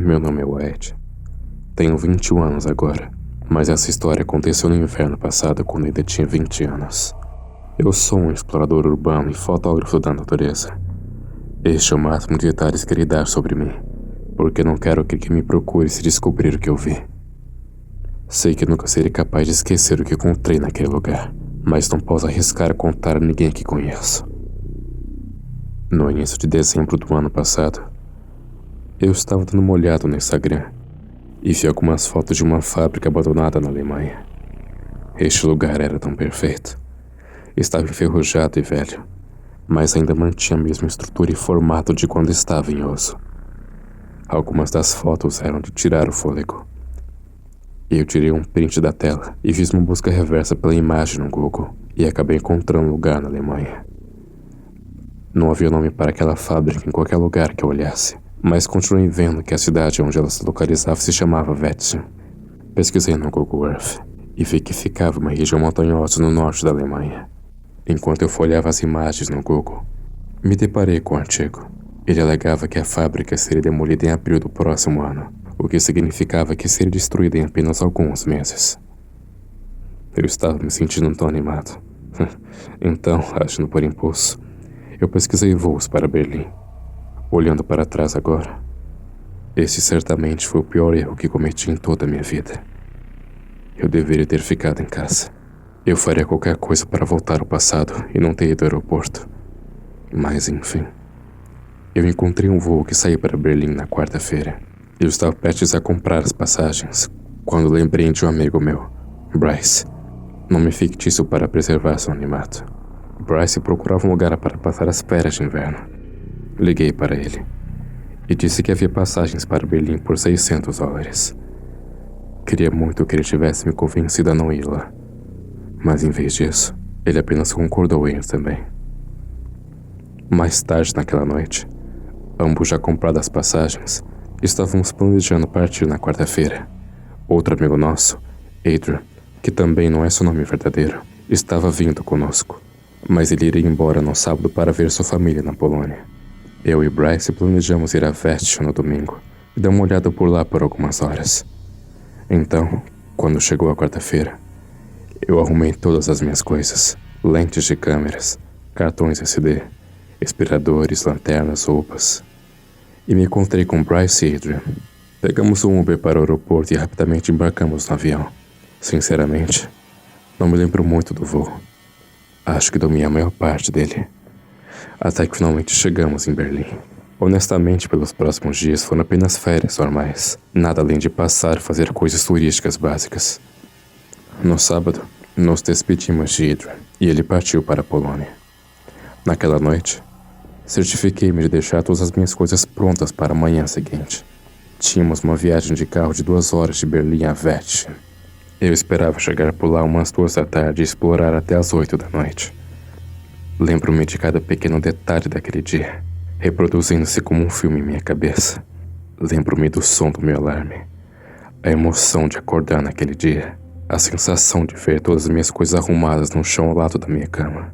Meu nome é Wyatt. Tenho 21 anos agora, mas essa história aconteceu no inverno passado, quando ainda tinha 20 anos. Eu sou um explorador urbano e fotógrafo da natureza. Este é o máximo de detalhes que irei dar sobre mim, porque não quero que quem me procure se descobrir o que eu vi. Sei que nunca serei capaz de esquecer o que encontrei naquele lugar, mas não posso arriscar a contar a ninguém que conheço. No início de dezembro do ano passado, eu estava dando uma olhada no Instagram e vi algumas fotos de uma fábrica abandonada na Alemanha. Este lugar era tão perfeito. Estava enferrujado e velho, mas ainda mantinha a mesma estrutura e formato de quando estava em uso. Algumas das fotos eram de tirar o fôlego. Eu tirei um print da tela e fiz uma busca reversa pela imagem no Google e acabei encontrando um lugar na Alemanha. Não havia nome para aquela fábrica em qualquer lugar que eu olhasse, mas continuei vendo que a cidade onde ela se localizava se chamava Wetzlar. Pesquisei no Google Earth e vi que ficava uma região montanhosa no norte da Alemanha. Enquanto eu folheava as imagens no Google, me deparei com um artigo. Ele alegava que a fábrica seria demolida em abril do próximo ano, o que significava que seria destruída em apenas alguns meses. Eu estava me sentindo tão animado. Então, agindo por impulso, eu pesquisei voos para Berlim. Olhando para trás agora, esse certamente foi o pior erro que cometi em toda a minha vida. Eu deveria ter ficado em casa. Eu faria qualquer coisa para voltar ao passado e não ter ido ao aeroporto. Mas enfim, eu encontrei um voo que saía para Berlim na quarta-feira. Eu estava prestes a comprar as passagens quando lembrei de um amigo meu, Bryce, nome fictício para preservar seu anonimato. Bryce procurava um lugar para passar as férias de inverno. Liguei para ele e disse que havia passagens para Berlim por $600. Queria muito que ele tivesse me convencido a não ir lá, mas em vez disso, ele apenas concordou em ir também. Mais tarde naquela noite, ambos já comprados as passagens, estávamos planejando partir na quarta-feira. Outro amigo nosso, Adrian, que também não é seu nome verdadeiro, estava vindo conosco, mas ele iria embora no sábado para ver sua família na Polônia. Eu e Bryce planejamos ir a Wetzlar no domingo e dar uma olhada por lá por algumas horas. Então, quando chegou a quarta-feira, eu arrumei todas as minhas coisas: lentes de câmeras, cartões SD, aspiradores, lanternas, roupas. E me encontrei com Bryce e Adrian. Pegamos um Uber para o aeroporto e rapidamente embarcamos no avião. Sinceramente, não me lembro muito do voo. Acho que dormi a maior parte dele. Até que finalmente chegamos em Berlim. Honestamente, pelos próximos dias foram apenas férias normais. Nada além de passar e fazer coisas turísticas básicas. No sábado, nos despedimos de Adrian e ele partiu para a Polônia. Naquela noite, certifiquei-me de deixar todas as minhas coisas prontas para a manhã seguinte. Tínhamos uma viagem de carro de 2 horas de Berlim a Wetzlar. Eu esperava chegar por lá umas 2 da tarde e explorar até as 8 da noite. Lembro-me de cada pequeno detalhe daquele dia, reproduzindo-se como um filme em minha cabeça. Lembro-me do som do meu alarme, a emoção de acordar naquele dia, a sensação de ver todas as minhas coisas arrumadas no chão ao lado da minha cama.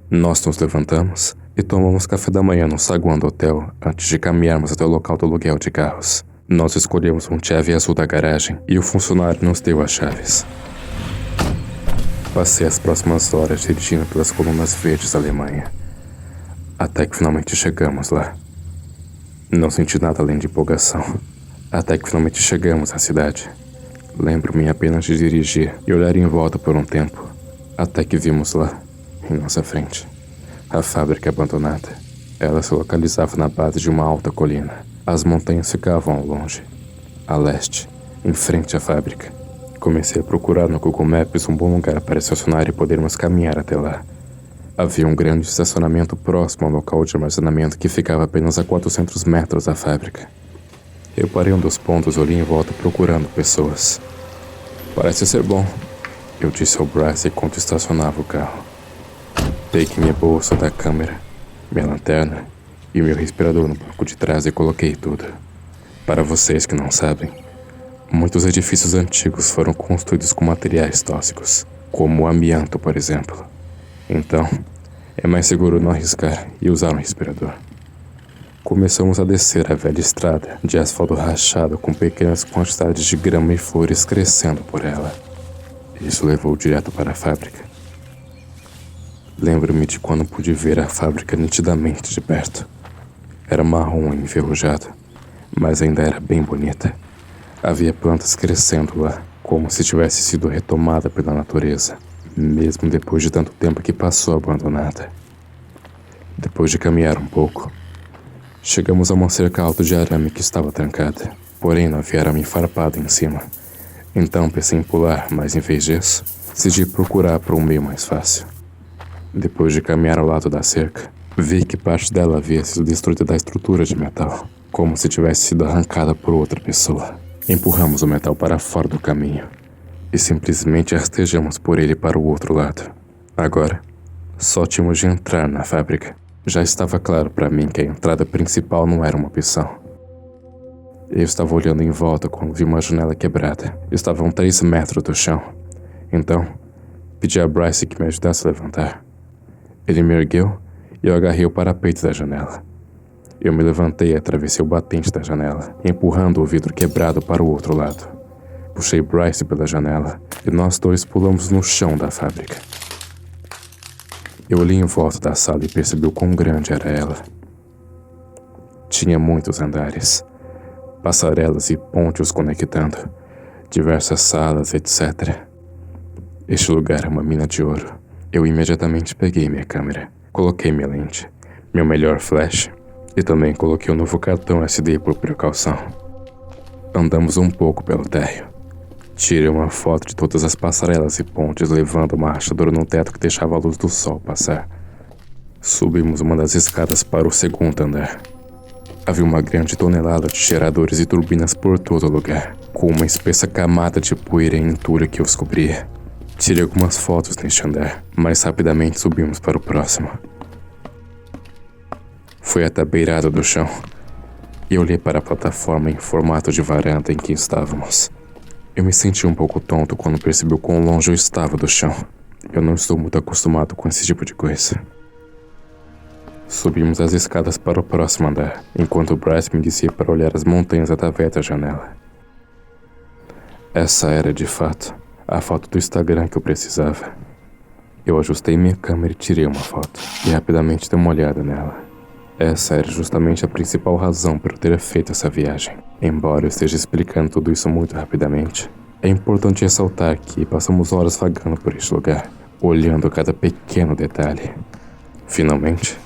Nós nos levantamos e tomamos café da manhã no saguão do hotel antes de caminharmos até o local do aluguel de carros. Nós escolhemos um Chevy azul da garagem e o funcionário nos deu as chaves. Passei as próximas horas dirigindo pelas colunas verdes da Alemanha, até que finalmente chegamos lá. Não senti nada além de empolgação, até que finalmente chegamos à cidade. Lembro-me apenas de dirigir e olhar em volta por um tempo, até que vimos lá, em nossa frente, a fábrica abandonada. Ela se localizava na base de uma alta colina. As montanhas ficavam ao longe, a leste, em frente à fábrica. Comecei a procurar no Google Maps um bom lugar para estacionar e podermos caminhar até lá. Havia um grande estacionamento próximo ao local de armazenamento que ficava apenas a 400 metros da fábrica. Eu parei em um dos pontos e olhei em volta procurando pessoas. Parece ser bom, eu disse ao Bryce enquanto estacionava o carro. Peguei minha bolsa da câmera, minha lanterna e meu respirador no banco de trás e coloquei tudo. Para vocês que não sabem, muitos edifícios antigos foram construídos com materiais tóxicos, como o amianto, por exemplo. Então, é mais seguro não arriscar e usar um respirador. Começamos a descer a velha estrada de asfalto rachado com pequenas quantidades de grama e flores crescendo por ela. Isso levou direto para a fábrica. Lembro-me de quando pude ver a fábrica nitidamente de perto. Era marrom e enferrujado, mas ainda era bem bonita. Havia plantas crescendo lá, como se tivesse sido retomada pela natureza, mesmo depois de tanto tempo que passou abandonada. Depois de caminhar um pouco, chegamos a uma cerca alta de arame que estava trancada, porém não havia arame farpado em cima. Então pensei em pular, mas em vez disso, decidi procurar por um meio mais fácil. Depois de caminhar ao lado da cerca, vi que parte dela havia sido destruída da estrutura de metal, como se tivesse sido arrancada por outra pessoa. Empurramos o metal para fora do caminho e simplesmente rastejamos por ele para o outro lado. Agora, só tínhamos de entrar na fábrica. Já estava claro para mim que a entrada principal não era uma opção. Eu estava olhando em volta quando vi uma janela quebrada. Estavam 3 metros do chão. Então, pedi a Bryce que me ajudasse a levantar. Ele me ergueu e eu agarrei o parapeito da janela. Eu me levantei e atravessei o batente da janela, empurrando o vidro quebrado para o outro lado. Puxei Bryce pela janela e nós dois pulamos no chão da fábrica. Eu olhei em volta da sala e percebi o quão grande era ela. Tinha muitos andares, passarelas e pontes conectando, diversas salas, etc. Este lugar é uma mina de ouro. Eu imediatamente peguei minha câmera, coloquei minha lente, meu melhor flash e também coloquei um novo cartão SD por precaução. Andamos um pouco pelo térreo. Tirei uma foto de todas as passarelas e pontes levando uma rachadura no teto que deixava a luz do sol passar. Subimos uma das escadas para o segundo andar. Havia uma grande tonelada de geradores e turbinas por todo lugar, com uma espessa camada de poeira e entulho que os cobria. Tirei algumas fotos neste andar, mas rapidamente subimos para o próximo. Fui até a beirada do chão e olhei para a plataforma em formato de varanda em que estávamos. Eu me senti um pouco tonto quando percebi o quão longe eu estava do chão. Eu não estou muito acostumado com esse tipo de coisa. Subimos as escadas para o próximo andar, enquanto Bryce me dizia para olhar as montanhas através da janela. Essa era, de fato, a foto do Instagram que eu precisava. Eu ajustei minha câmera e tirei uma foto, e rapidamente dei uma olhada nela. Essa era justamente a principal razão por eu ter feito essa viagem. Embora eu esteja explicando tudo isso muito rapidamente, é importante ressaltar que passamos horas vagando por este lugar, olhando cada pequeno detalhe. Finalmente,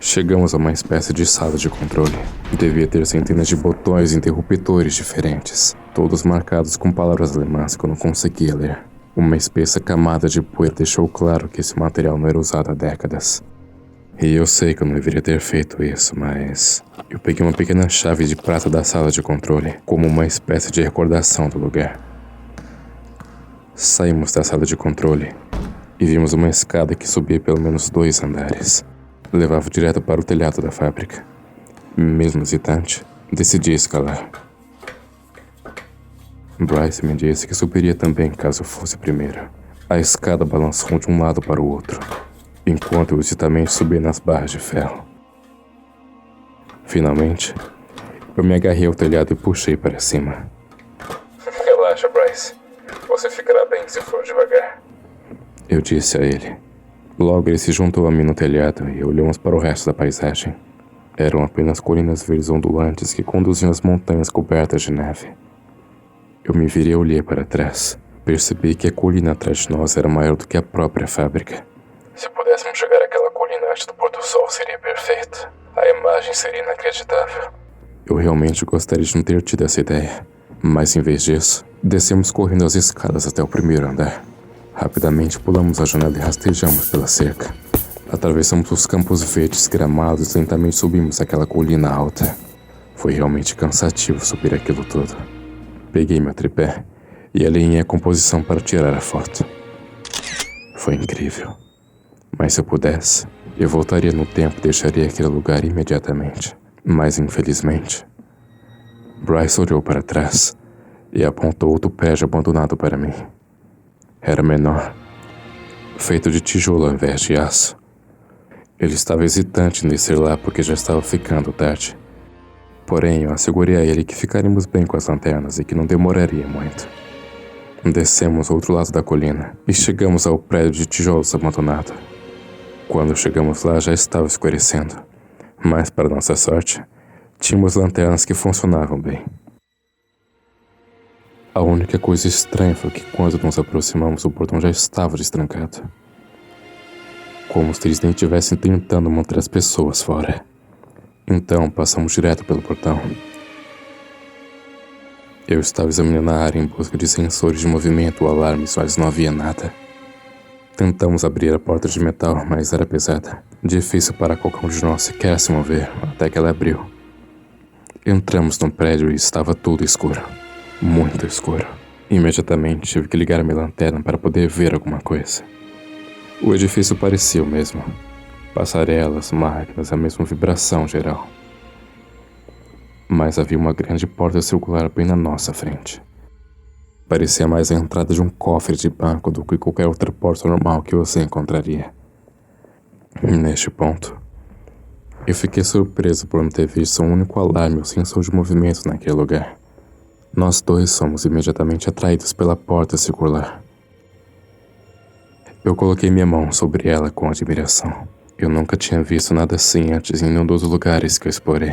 chegamos a uma espécie de sala de controle. Devia ter centenas de botões e interruptores diferentes, todos marcados com palavras alemãs que eu não conseguia ler. Uma espessa camada de poeira deixou claro que esse material não era usado há décadas. E eu sei que eu não deveria ter feito isso, mas eu peguei uma pequena chave de prata da sala de controle, como uma espécie de recordação do lugar. Saímos da sala de controle e vimos uma escada que subia pelo menos 2 andares. Levava direto para o telhado da fábrica. Mesmo hesitante, decidi escalar. Bryce me disse que subiria também caso fosse primeiro. A escada balançou de um lado para o outro, enquanto eu hesitamente subia nas barras de ferro. Finalmente, eu me agarrei ao telhado e puxei para cima. Relaxa, Bryce. Você ficará bem se for devagar, eu disse a ele. Logo ele se juntou a mim no telhado e olhamos para o resto da paisagem. Eram apenas colinas verdes ondulantes que conduziam às montanhas cobertas de neve. Eu me virei e olhei para trás. Percebi que a colina atrás de nós era maior do que a própria fábrica. Se pudéssemos chegar àquela colina antes do pôr do sol, seria perfeito. A imagem seria inacreditável. Eu realmente gostaria de não ter tido essa ideia. Mas em vez disso, descemos correndo as escadas até o primeiro andar. Rapidamente pulamos a janela e rastejamos pela cerca. Atravessamos os campos verdes gramados e lentamente subimos aquela colina alta. Foi realmente cansativo subir aquilo tudo. Peguei meu tripé e alinhei a composição para tirar a foto. Foi incrível. Mas se eu pudesse, eu voltaria no tempo e deixaria aquele lugar imediatamente. Mas infelizmente, Bryce olhou para trás e apontou outro prédio abandonado para mim. Era menor, feito de tijolo ao invés de aço. Ele estava hesitante em descer lá porque já estava ficando tarde. Porém, eu assegurei a ele que ficaríamos bem com as lanternas e que não demoraria muito. Descemos ao outro lado da colina e chegamos ao prédio de tijolos abandonado. Quando chegamos lá, já estava escurecendo, mas, para nossa sorte, tínhamos lanternas que funcionavam bem. A única coisa estranha foi que quando nos aproximamos, o portão já estava destrancado. Como se eles nem estivessem tentando manter as pessoas fora. Então, passamos direto pelo portão. Eu estava examinando a área em busca de sensores de movimento ou alarmes, mas não havia nada. Tentamos abrir a porta de metal, mas era pesada. Difícil para qualquer um de nós sequer se mover, até que ela abriu. Entramos no prédio e estava tudo escuro. Muito escuro. Imediatamente tive que ligar a minha lanterna para poder ver alguma coisa. O edifício parecia o mesmo. Passarelas, máquinas, a mesma vibração geral. Mas havia uma grande porta circular bem na nossa frente. Parecia mais a entrada de um cofre de banco do que qualquer outra porta normal que você encontraria. Neste ponto, eu fiquei surpreso por não ter visto um único alarme ou sensor de movimento naquele lugar. Nós dois fomos imediatamente atraídos pela porta circular. Eu coloquei minha mão sobre ela com admiração. Eu nunca tinha visto nada assim antes em nenhum dos lugares que eu explorei.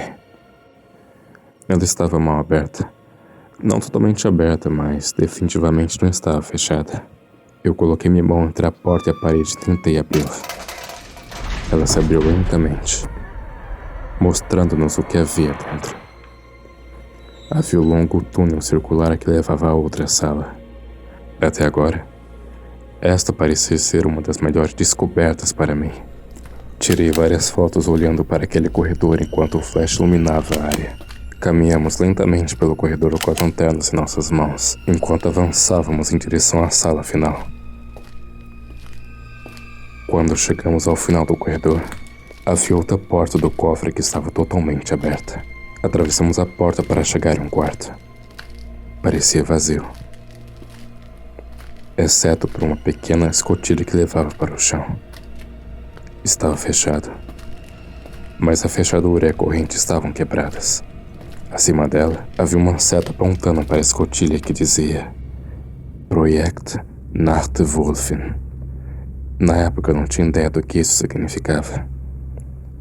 Ela estava mal aberta. Não totalmente aberta, mas definitivamente não estava fechada. Eu coloquei minha mão entre a porta e a parede e tentei abri-la. Ela se abriu lentamente, mostrando-nos o que havia dentro. Havia um longo túnel circular que levava a outra sala. Até agora, esta parecia ser uma das melhores descobertas para mim. Tirei várias fotos olhando para aquele corredor enquanto o flash iluminava a área. Caminhamos lentamente pelo corredor com as lanternas em nossas mãos, enquanto avançávamos em direção à sala final. Quando chegamos ao final do corredor, havia outra porta do cofre que estava totalmente aberta. Atravessamos a porta para chegar em um quarto. Parecia vazio, exceto por uma pequena escotilha que levava para o chão. Estava fechado, mas a fechadura e a corrente estavam quebradas. Acima dela, havia uma seta apontando para a escotilha que dizia Projekt Nachtwolfen. Na época eu não tinha ideia do que isso significava.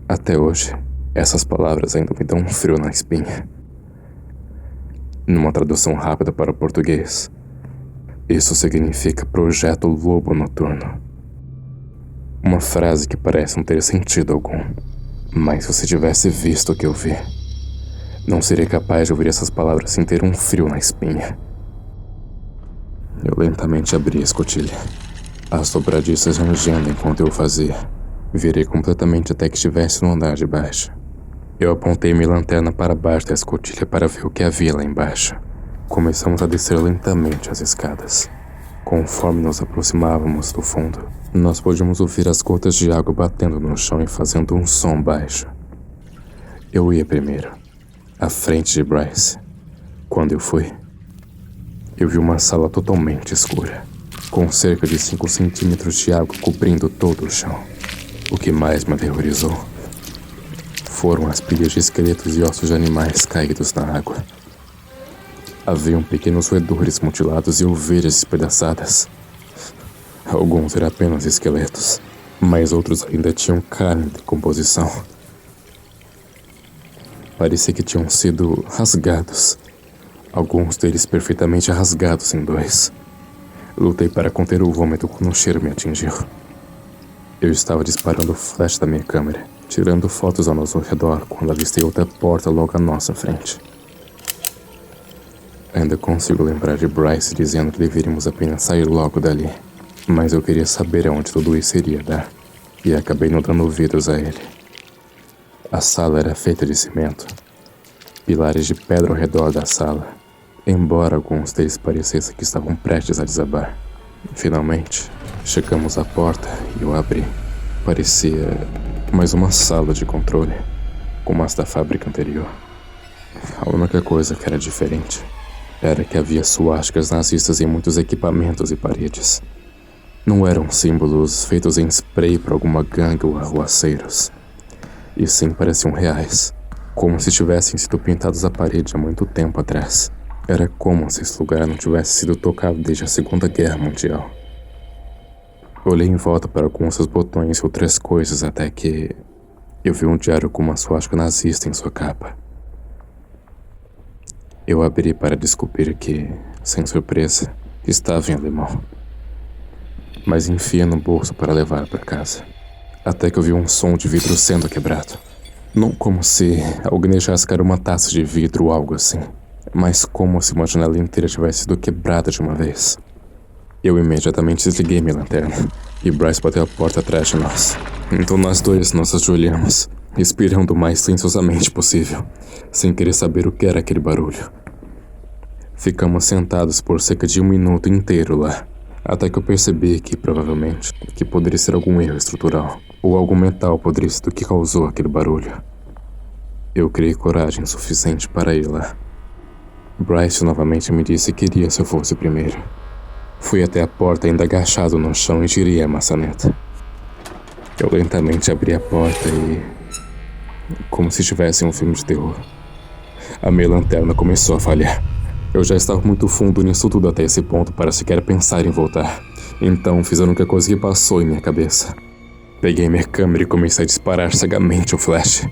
Até hoje, essas palavras ainda me dão um frio na espinha. Numa tradução rápida para o português, isso significa Projeto Lobo Noturno. Uma frase que parece não ter sentido algum, mas se você tivesse visto o que eu vi, não seria capaz de ouvir essas palavras sem ter um frio na espinha. Eu lentamente abri a escotilha, as dobradiças rangendo enquanto eu o fazia. Virei completamente até que estivesse no andar de baixo. Eu apontei minha lanterna para baixo da escotilha para ver o que havia lá embaixo. Começamos a descer lentamente as escadas. Conforme nos aproximávamos do fundo, nós podíamos ouvir as gotas de água batendo no chão e fazendo um som baixo. Eu ia primeiro, à frente de Bryce. Quando eu fui, eu vi uma sala totalmente escura, com cerca de 5 centímetros de água cobrindo todo o chão. O que mais me aterrorizou foram as pilhas de esqueletos e ossos de animais caídos na água. Haviam pequenos roedores mutilados e ovelhas despedaçadas. Alguns eram apenas esqueletos, mas outros ainda tinham carne em decomposição. Parecia que tinham sido rasgados, alguns deles perfeitamente rasgados em dois. Lutei para conter o vômito quando o cheiro me atingiu. Eu estava disparando o flash da minha câmera, tirando fotos ao nosso redor quando avistei outra porta logo à nossa frente. Ainda consigo lembrar de Bryce dizendo que deveríamos apenas sair logo dali, mas eu queria saber aonde tudo isso iria dar, e acabei não dando ouvidos a ele. A sala era feita de cimento, pilares de pedra ao redor da sala, embora alguns deles parecessem que estavam prestes a desabar. Finalmente, chegamos à porta e eu abri. Parecia mais uma sala de controle, como as da fábrica anterior. A única coisa que era diferente era que havia suásticas nazistas em muitos equipamentos e paredes. Não eram símbolos feitos em spray para alguma gangue ou arruaceiros, e sim pareciam reais, como se tivessem sido pintados à parede há muito tempo atrás. Era como se esse lugar não tivesse sido tocado desde a Segunda Guerra Mundial. Olhei em volta para alguns dos botões e outras coisas até que eu vi um diário com uma suástica nazista em sua capa. Eu abri para descobrir que, sem surpresa, estava em alemão. Mas enfiei no bolso para levar para casa. Até que eu vi um som de vidro sendo quebrado. Não como se alguém deixasse cair uma taça de vidro ou algo assim, mas como se uma janela inteira tivesse sido quebrada de uma vez. Eu imediatamente desliguei minha lanterna e Bryce bateu a porta atrás de nós. Então nós dois nos ajoelhamos, respirando o mais silenciosamente possível, sem querer saber o que era aquele barulho. Ficamos sentados por cerca de 1 minuto inteiro lá, até que eu percebi que, provavelmente, que poderia ser algum erro estrutural, ou algo mental poderia ser o que causou aquele barulho. Eu criei coragem suficiente para ir lá. Bryce novamente me disse que iria se eu fosse primeiro. Fui até a porta ainda agachado no chão e tirei a maçaneta. Eu lentamente abri a porta e... como se estivesse em um filme de terror. A minha lanterna começou a falhar. Eu já estava muito fundo nisso tudo até esse ponto para sequer pensar em voltar. Então fiz a única coisa que passou em minha cabeça. Peguei minha câmera e comecei a disparar cegamente o flash.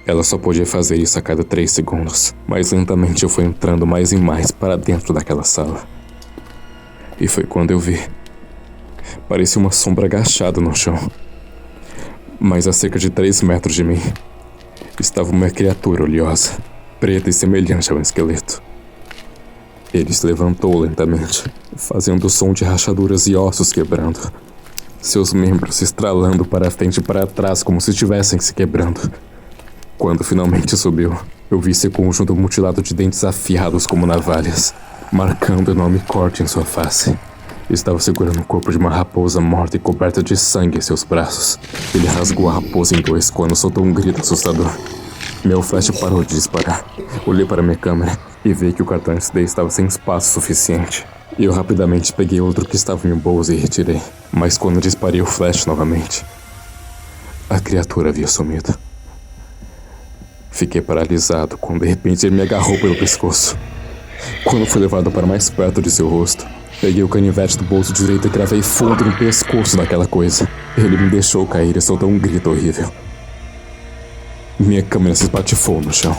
Ela só podia fazer isso a cada 3 segundos, mas lentamente eu fui entrando mais e mais para dentro daquela sala. E foi quando eu vi. Parecia uma sombra agachada no chão. Mas a cerca de 3 metros de mim estava uma criatura oleosa, preta e semelhante a um esqueleto. Ele se levantou lentamente, fazendo som de rachaduras e ossos quebrando. Seus membros estralando para frente e para trás como se estivessem se quebrando. Quando finalmente subiu, eu vi esse conjunto mutilado de dentes afiados como navalhas, marcando um enorme corte em sua face. Estava segurando o corpo de uma raposa morta e coberta de sangue em seus braços. Ele rasgou a raposa em 2 quando soltou um grito assustador. Meu flash parou de disparar. Olhei para minha câmera e vi que o cartão SD estava sem espaço suficiente. Eu rapidamente peguei outro que estava em meu bolso e retirei. Mas quando disparei o flash novamente, a criatura havia sumido. Fiquei paralisado quando de repente ele me agarrou pelo pescoço. Quando fui levado para mais perto de seu rosto, peguei o canivete do bolso direito e cravei fundo no pescoço daquela coisa. Ele me deixou cair e soltou um grito horrível. Minha câmera se espatifou no chão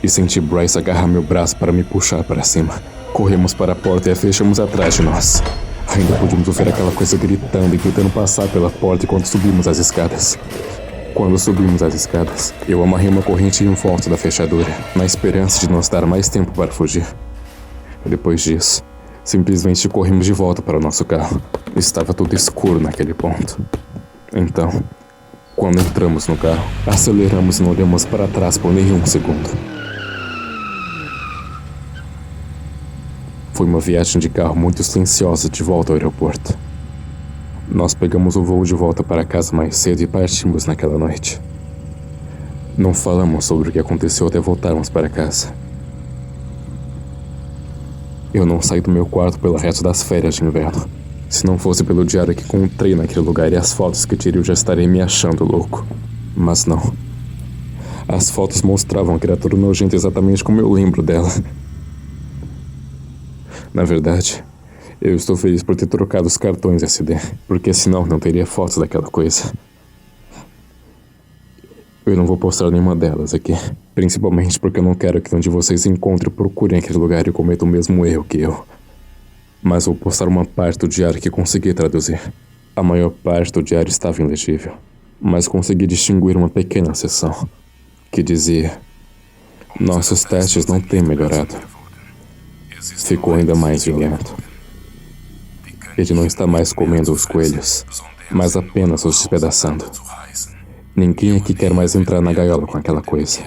e senti Bryce agarrar meu braço para me puxar para cima. Corremos para a porta e a fechamos atrás de nós. Ainda podíamos ouvir aquela coisa gritando e tentando passar pela porta enquanto subimos as escadas. Quando subimos as escadas, eu amarrei uma corrente em volta da fechadura, na esperança de nos dar mais tempo para fugir. Depois disso, simplesmente corremos de volta para o nosso carro. Estava tudo escuro naquele ponto. Então, quando entramos no carro, aceleramos e não olhamos para trás por nenhum segundo. Foi uma viagem de carro muito silenciosa de volta ao aeroporto. Nós pegamos o voo de volta para casa mais cedo e partimos naquela noite. Não falamos sobre o que aconteceu até voltarmos para casa. Eu não saí do meu quarto pelo resto das férias de inverno. Se não fosse pelo diário que encontrei naquele lugar e as fotos que tirei, eu já estaria me achando louco. Mas não. As fotos mostravam a criatura nojenta exatamente como eu lembro dela. Na verdade, eu estou feliz por ter trocado os cartões SD, porque senão não teria fotos daquela coisa. Eu não vou postar nenhuma delas aqui, principalmente porque eu não quero que onde vocês encontrem procurem aquele lugar e cometam o mesmo erro que eu. Mas vou postar uma parte do diário que consegui traduzir. A maior parte do diário estava ilegível, mas consegui distinguir uma pequena seção que dizia: nossos testes não têm melhorado. Ficou ainda mais violento. Ele não está mais comendo os coelhos, mas apenas os despedaçando. Ninguém aqui quer mais entrar na gaiola com aquela coisa.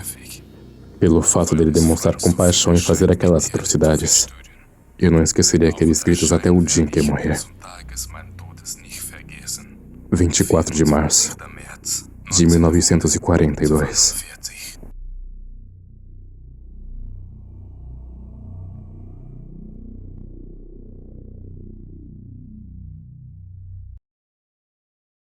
Pelo fato dele demonstrar compaixão e fazer aquelas atrocidades, eu não esqueceria aqueles gritos até o dia em que morrer. 24 de março de 1942.